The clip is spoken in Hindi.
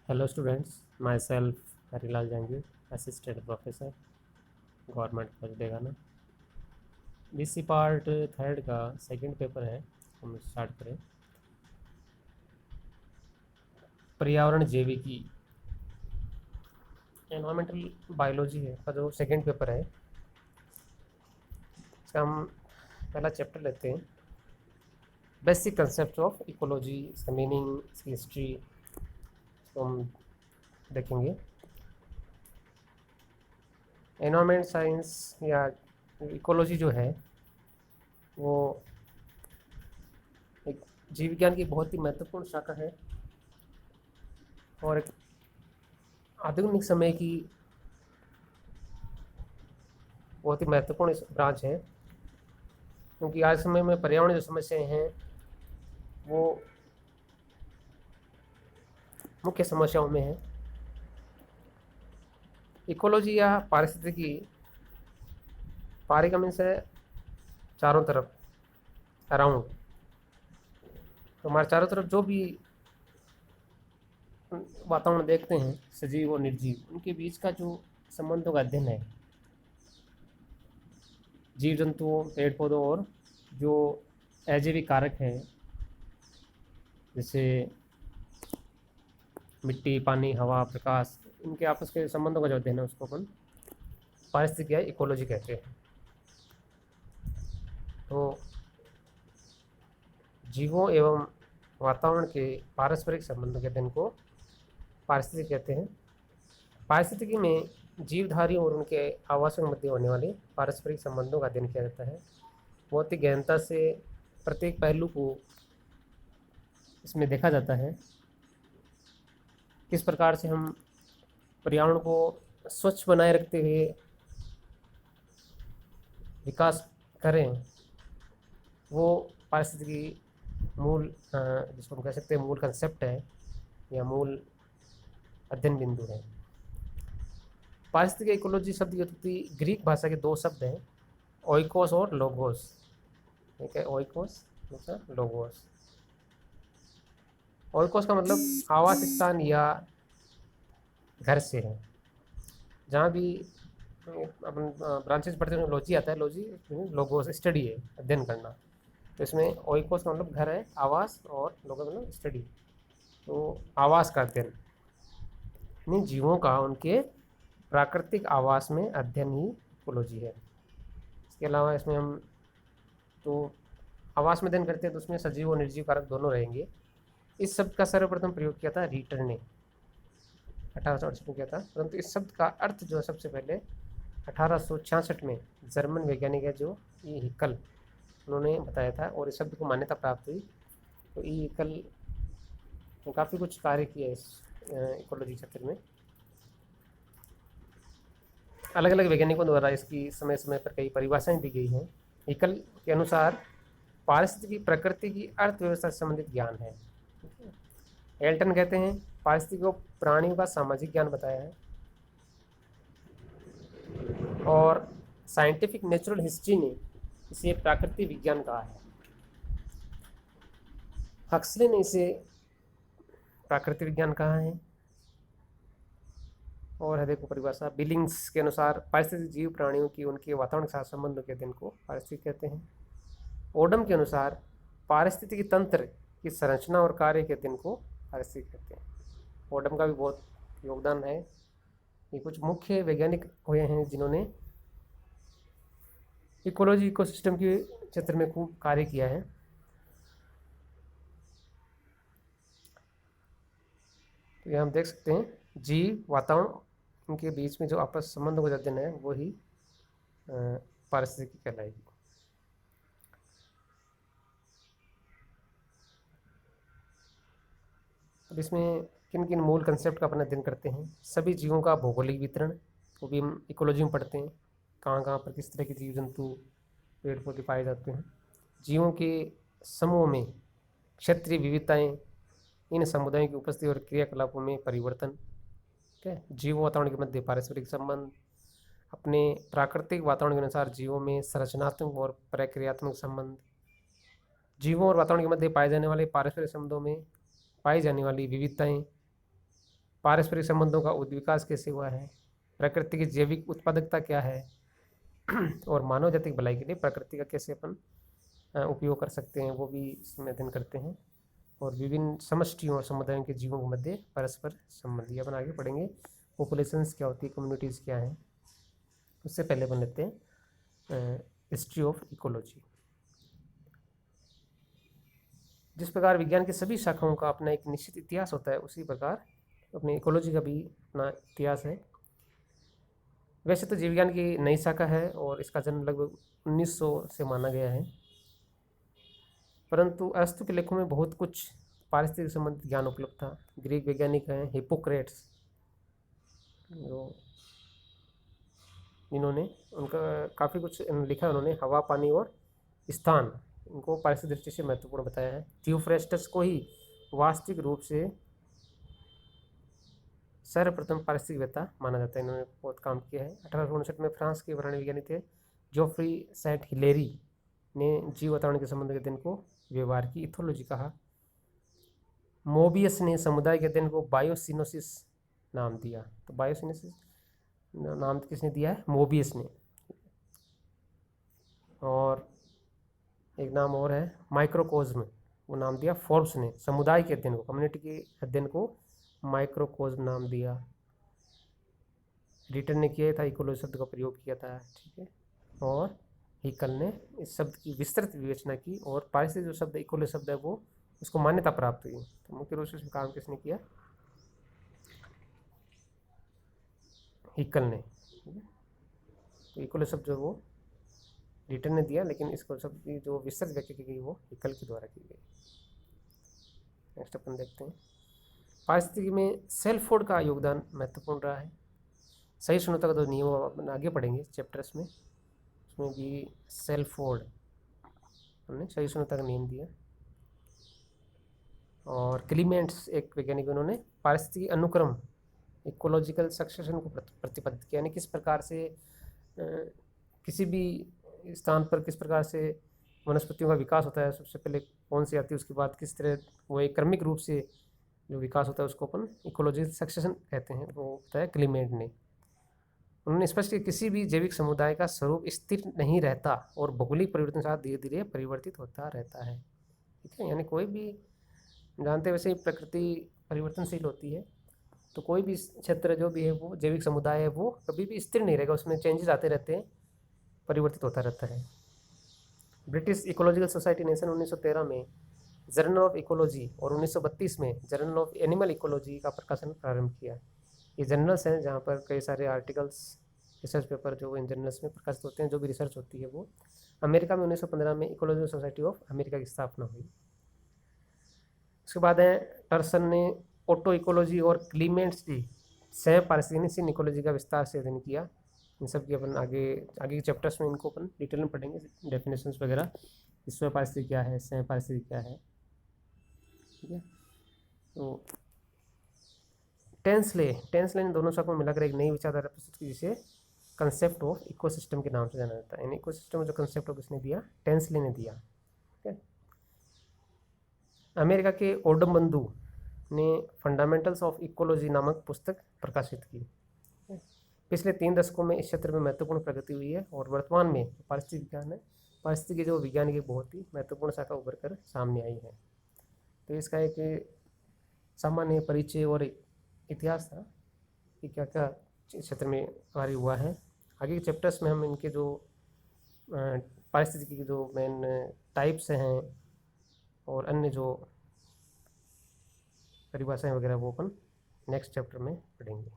Hello students, myself Harilal Jangir, Assistant Professor, Government College बेगाना। बीसी पार्ट थर्ड का सेकंड पेपर है। हम स्टार्ट करें। पर्यावरण जैविकी, एनवायरमेंटल बायोलॉजी है का जो सेकंड पेपर है, इसका हम पहला चैप्टर लेते हैं। बेसिक कंसेप्ट ऑफ इकोलॉजी, इसका मीनिंग, इसकी हिस्ट्री, इसको हम देखेंगे। एनवायरमेंट साइंस या इकोलॉजी जो है वो एक जीव विज्ञान की बहुत ही महत्वपूर्ण शाखा है और एक आधुनिक समय की बहुत ही महत्वपूर्ण ब्रांच है, क्योंकि आज समय में पर्यावरण जो समस्याएं हैं वो मुख्य समस्याओं में है। इकोलॉजी या पारिस्थितिकी, पारिकम से चारों तरफ, अराउंड, तो हमारे चारों तरफ जो भी वातावरण देखते हैं, सजीव और निर्जीव, उनके बीच का जो संबंधों का अध्ययन है। जीव जंतुओं, पेड़ पौधों और जो अजैविक कारक हैं जैसे मिट्टी, पानी, हवा, प्रकाश, इनके आपस के संबंधों का जो अध्ययन है उसको अपन पारिस्थितिकी या इकोलॉजी कहते हैं। तो जीवों एवं वातावरण के पारस्परिक संबंधों के अध्ययन को पारिस्थितिकी कहते हैं। पारिस्थितिकी में जीवधारियों और उनके आवासों के मध्य होने वाले पारस्परिक संबंधों का अध्ययन किया जाता है। बहुत ही गहनता से प्रत्येक पहलू को इसमें देखा जाता है। किस प्रकार से हम पर्यावरण को स्वच्छ बनाए रखते हुए विकास करें, वो पारिस्थितिकी मूल, जिसको हम कह सकते हैं मूल कंसेप्ट है या मूल अध्ययन बिंदु है। पारिस्थितिकी इकोलॉजी शब्द की उत्पत्ति ग्रीक भाषा के दो शब्द हैं, ओइकोस और लोगोस। ठीक है, ओइकोस, दूसरा लोगोस। ओइकोस का मतलब आवास स्थान या घर से है। जहाँ भी अपन ब्रांचेस पढ़ते हैं लॉजी आता है, लॉजी लोगोस स्टडी है, अध्ययन करना। तो इसमें ओइकोस का मतलब घर है, आवास, और लोगोस मतलब स्टडी, तो आवास का अध्ययन, यानी जीवों का उनके प्राकृतिक आवास में अध्ययन ही इकोलॉजी है। इसके अलावा इसमें हम तो आवास में अध्ययन करते हैं तो उसमें सजीव और निर्जीव कारक दोनों रहेंगे। इस शब्द का सर्वप्रथम प्रयोग किया था रीटर ने 1868 में किया था, परंतु इस शब्द का अर्थ जो है सबसे पहले 1866 में जर्मन वैज्ञानिक है जो ई हिकल, उन्होंने बताया था और इस शब्द को मान्यता प्राप्त हुई। तो ई हिकल ने काफ़ी कुछ कार्य किया इस इकोलॉजी क्षेत्र में। अलग अलग वैज्ञानिकों द्वारा इसकी समय समय पर कई परिभाषाएं दी गई हैं। हिकल के अनुसार पारिस्थितिकी प्रकृति की अर्थव्यवस्था से संबंधित ज्ञान है। एल्टन कहते हैं पारिस्थितिकी को प्राणियों का सामाजिक ज्ञान बताया है, और साइंटिफिक नेचुरल हिस्ट्री ने इसे प्राकृतिक विज्ञान कहा है। हक्सले ने इसे प्राकृतिक विज्ञान कहा है। और है देखो परिभाषा, बिलिंग्स के अनुसार पारिस्थितिक जीव प्राणियों की उनके वातावरण के साथ संबंधों के अध्ययन को पारिस्थितिकी कहते हैं। ओडम के अनुसार पारिस्थितिकी तंत्र की संरचना और कार्य के अध्ययन को पारिस्थितिकी कहते हैं। ओडम का भी बहुत योगदान है। ये कुछ मुख्य वैज्ञानिक हुए हैं जिन्होंने इकोलॉजी इकोसिस्टम के क्षेत्र में खूब कार्य किया है। तो यहाँ हम देख सकते हैं जीव, वातावरण, उनके बीच में जो आपस संबंध का अध्ययन है वो ही पारिस्थितिकी कहलाएगी। अब इसमें किन किन मूल कंसेप्ट का अपन अध्ययन करते हैं। सभी जीवों का भौगोलिक वितरण, वो भी हम इकोलॉजी में पढ़ते हैं, कहाँ कहाँ पर किस तरह के जीव जंतु, पेड़ पौधे पाए जाते हैं। जीवों के समूह में क्षेत्रीय विविधताएं, इन समुदायों की उपस्थिति और क्रियाकलापों में परिवर्तन। ठीक है, जीव वातावरण के मध्य पारस्परिक संबंध, अपने प्राकृतिक वातावरण के अनुसार जीवों में संरचनात्मक और प्रक्रियात्मक संबंध, जीवों और वातावरण के मध्य पाए जाने वाले पारस्परिक संबंधों में पाई जाने वाली विविधताएं, पारस्परिक संबंधों का विकास कैसे हुआ है, प्रकृति की जैविक उत्पादकता क्या है, और मानव जाति की भलाई के लिए प्रकृति का कैसे अपन उपयोग कर सकते हैं, वो भी इसमें अध्ययन करते हैं। और विभिन्न समष्टियों और समुदायों के जीवों के मध्य परस्पर संबंध, ये अपन आगे पढ़ेंगे। पॉपुलेशंस क्या होती है, कम्युनिटीज़ क्या हैं। उससे पहले अपन लेते हैं हिस्ट्री ऑफ इकोलॉजी। जिस प्रकार विज्ञान की सभी शाखाओं का अपना एक निश्चित इतिहास होता है, उसी प्रकार अपनी इकोलॉजी का भी अपना इतिहास है। वैसे तो जीव विज्ञान की नई शाखा है और इसका जन्म लगभग 1900 से माना गया है, परंतु अरस्तु के लेखों में बहुत कुछ पारिस्थितिक संबंधित ज्ञान उपलब्ध था। ग्रीक वैज्ञानिक हैं हिप्पोक्रेट्स, जो इन्होंने उनका काफ़ी कुछ लिखा है उन्होंने, हवा, पानी और स्थान, इनको पारिस्थितिक दृष्टि से महत्वपूर्ण बताया है। थियोफ्रेस्टस को ही वास्तविक रूप से सर्वप्रथम पारिस्थितिकवेत्ता माना जाता है, इन्होंने बहुत काम किया है। 1859 में फ्रांस के प्राणी विज्ञानी थे जोफ्री सेंट हिलेरी ने जीव वातावरण के संबंध के अध्ययन को व्यवहार की इथोलॉजी कहा। मोबियस ने समुदाय के अध्ययन को बायोसिनोसिस नाम दिया। तो बायोसिनोसिस नाम किसने दिया है, मोबियस ने। और एक नाम और है माइक्रोकोज्म, वो नाम दिया फोर्ब्स ने। समुदाय के अध्ययन को, कम्युनिटी के अध्ययन को माइक्रोकोज्म नाम दिया। रिटर्न ने किया था, इकोलॉजी शब्द का प्रयोग किया था, ठीक है। और हिकल ने इस शब्द की विस्तृत विवेचना की और पारिस्थितिक जो शब्द इकोलॉजी शब्द है वो उसको मान्यता प्राप्त हुई। तो मुख्य रूप से इसमें काम किसने किया, हिकल ने। तो इकोलॉजी शब्द जो वो रिटर्न ने दिया, लेकिन इसको शब्द की जो विस्तृत व्याख्या की गई वो हिकल के द्वारा की गई। नेक्स्ट अपन देखते हैं, पारिस्थितिकी में सेल्फोर्ड का योगदान महत्वपूर्ण रहा है। सहिष्णुता का जो नियम अपन आगे पढ़ेंगे चैप्टर्स में, उसमें भी सेल्फोर्ड हमने सहिष्णुता का नियम दिया। और क्लीमेंट्स एक वैज्ञानिक, उन्होंने पारिस्थितिकी अनुक्रम इकोलॉजिकल सक्सेशन को प्रतिपादित किया, यानी किस प्रकार से किसी भी स्थान पर किस प्रकार से वनस्पतियों का विकास होता है, सबसे पहले कौन सी आती है, उसके बाद किस तरह वो एक क्रमिक रूप से जो विकास होता है उसको अपन इकोलॉजिकल सक्सेशन कहते हैं, वो बताया क्लीमेंट ने। उन्होंने स्पष्ट किया किसी भी जैविक समुदाय का स्वरूप स्थिर नहीं रहता और भौगोलिक परिवर्तन के साथ धीरे धीरे परिवर्तित होता रहता है, ठीक है। यानी कोई भी, जानते वैसे ही प्रकृति परिवर्तनशील होती है, तो कोई भी क्षेत्र जो भी है वो जैविक समुदाय है वो कभी भी स्थिर नहीं रहेगा, उसमें चेंजेस आते रहते हैं, परिवर्तित होता रहता है। ब्रिटिश इकोलॉजिकल सोसाइटी नेशन 1913 में जर्नल ऑफ इकोलॉजी और 1932 में जर्नल ऑफ एनिमल इकोलॉजी का प्रकाशन प्रारंभ किया। ये जर्नल्स हैं जहाँ पर कई सारे आर्टिकल्स, रिसर्च पेपर जो इन जर्नल्स में प्रकाशित होते हैं, जो भी रिसर्च होती है वो। अमेरिका में 1915 में इकोलॉजिकल सोसाइटी ऑफ अमेरिका की स्थापना हुई। उसके बाद है टर्सन ने ऑटो इकोलॉजी और क्लीमेंट्स की सह पारिस्थितिक इकोलॉजी का विस्तार से अध्ययन किया। इन सब की अपन आगे के चैप्टर्स में इनको अपन डिटेल में पढ़ेंगे, डेफिनेशंस वगैरह, विश्व पारिस्थितिकी क्या है, सह पारिस्थितिकी क्या है, ठीक है। तो टेंसले ने दोनों शाखों में मिलाकर एक नई विचारधारा प्रस्तुत की, जिसे कंसेप्ट ऑफ इकोसिस्टम के नाम से जाना जाता है। यानी इकोसिस्टम जो कंसेप्ट ऑफ किसने दिया, टेंसले ने दिया, ठीक है। अमेरिका के ओडमबंधु ने फंडामेंटल्स ऑफ इकोलॉजी नामक पुस्तक प्रकाशित की। पिछले 3 दशकों में इस क्षेत्र में महत्वपूर्ण प्रगति हुई है और वर्तमान में पारिस्थितिक विज्ञान है, पारिस्थितिकी जो विज्ञान की बहुत ही महत्वपूर्ण शाखा उभर कर सामने आई है। तो इसका एक सामान्य परिचय और इतिहास था कि क्या क्या क्षेत्र में कार्य हुआ है। आगे के चैप्टर्स में हम इनके जो पारिस्थितिकी के जो मेन टाइप्स हैं और अन्य जो परिभाषाएं वगैरह वो अपन नेक्स्ट चैप्टर में पढ़ेंगे।